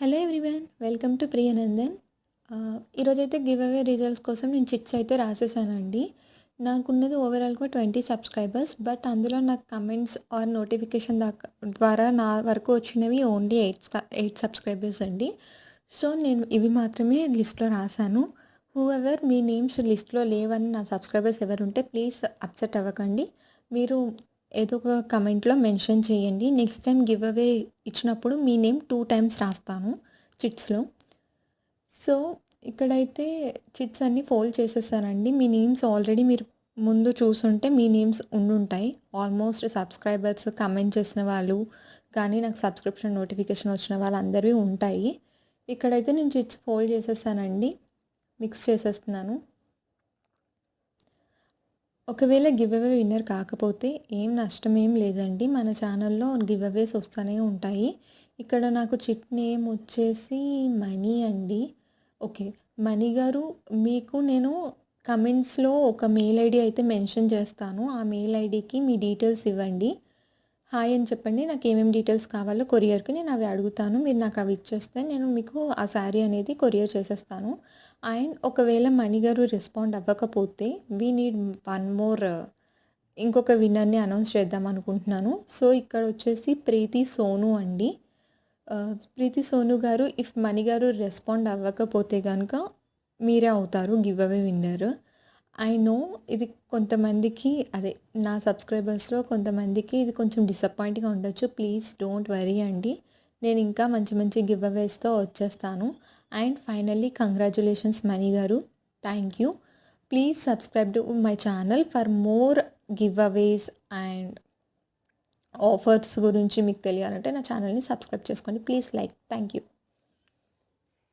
Hello everyone, welcome to Priyanandan. ఈరోజైతే give away results కోసం నేను చిట్స్ అయితే రాసేసానండి. నాకున్నది ఓవరాల్గా 20 సబ్స్క్రైబర్స్, బట్ అందులో నాకు కమెంట్స్ ఆర్ నోటిఫికేషన్ ద్వారా నా వరకు వచ్చినవి ఓన్లీ 8 సబ్స్క్రైబర్స్ అండి. సో నేను ఇవి మాత్రమే లిస్ట్లో రాశాను. ఎవర్ మీ నేమ్స్ లిస్ట్లో లేవని నా సబ్స్క్రైబర్స్ ఎవరుంటే ప్లీజ్ అప్సెట్ అవ్వకండి. మీరు ఏదో ఒక కమెంట్లో మెన్షన్ చేయండి. నెక్స్ట్ టైం గివ్ అవే ఇచ్చినప్పుడు మీ నేమ్ 2 టైమ్స్ రాస్తాను చిట్స్‌లో. సో, ఇక్కడైతే చిట్స్ అన్నీ ఫోల్డ్ చేసేసానండి. మీ నేమ్స్ ఆల్రెడీ మీరు ముందు చూసుంటే మీ నేమ్స్ ఉండుంటాయి. ఆల్మోస్ట్ సబ్స్క్రైబర్స్, కమెంట్ చేసిన వాళ్ళు కానీ, నాకు సబ్స్క్రిప్షన్ నోటిఫికేషన్ వచ్చిన వాళ్ళందరివి ఉంటాయి. ఇక్కడైతే నేను చిట్స్ ఫోల్డ్ చేసేసానండి. మిక్స్ చేసేస్తున్నాను. ఒకవేళ గివ్ అవే విన్నర్ కాకపోతే ఏం నష్టం ఏం లేదండి. మన ఛానల్లో గివ్ అవేస్ వస్తూనే ఉంటాయి. ఇక్కడ నాకు చిట్ నేమ్ వచ్చేసి మనీ అండి. ఓకే. మణి గారు, మీకు నేను కమెంట్స్‌లో ఒక మెయిల్ ఐడీ అయితే మెన్షన్ చేస్తాను. ఆ మెయిల్ ఐడీకి మీ డీటెయిల్స్ ఇవ్వండి. హాయ్ అని చెప్పండి. నాకు ఏమేమి డీటెయిల్స్ కావాలో కొరియర్‌కి నేను అవి అడుగుతాను. మీరు నాకు అవి ఇచ్చేస్తే నేను మీకు ఆ శారీ అనేది కొరియర్ చేసేస్తాను. అండ్ ఒకవేళ మణి గారు రెస్పాండ్ అవ్వకపోతే వీ నీడ్ వన్ మోర్ ఇంకొక విన్నర్‌ని అనౌన్స్ చేద్దాం అనుకుంటున్నాను. సో ఇక్కడ వచ్చేసి ప్రీతి సోను అండి. ప్రీతి సోను గారు, ఇఫ్ మణి గారు రెస్పాండ్ అవ్వకపోతే గనుక మీరే అవుతారు give away winner. I know ఇది కొంతమందికి, అదే నా సబ్స్క్రైబర్స్‌లో కొంతమందికి ఇది కొంచెం డిసప్పాయింట్‌గా ఉండొచ్చు. ప్లీజ్ డోంట్ వరీ అండి. నేను ఇంకా మంచి మంచి గివ్ అవేస్‌తో వచ్చేస్తాను. And finally congratulations Mani garu. Thank you. Please subscribe to my channel for more giveaways and offers గురించి మీకు తెలియాలంటే నా ఛానల్‌ని సబ్స్క్రైబ్ చేసుకోండి. Please like. Thank you.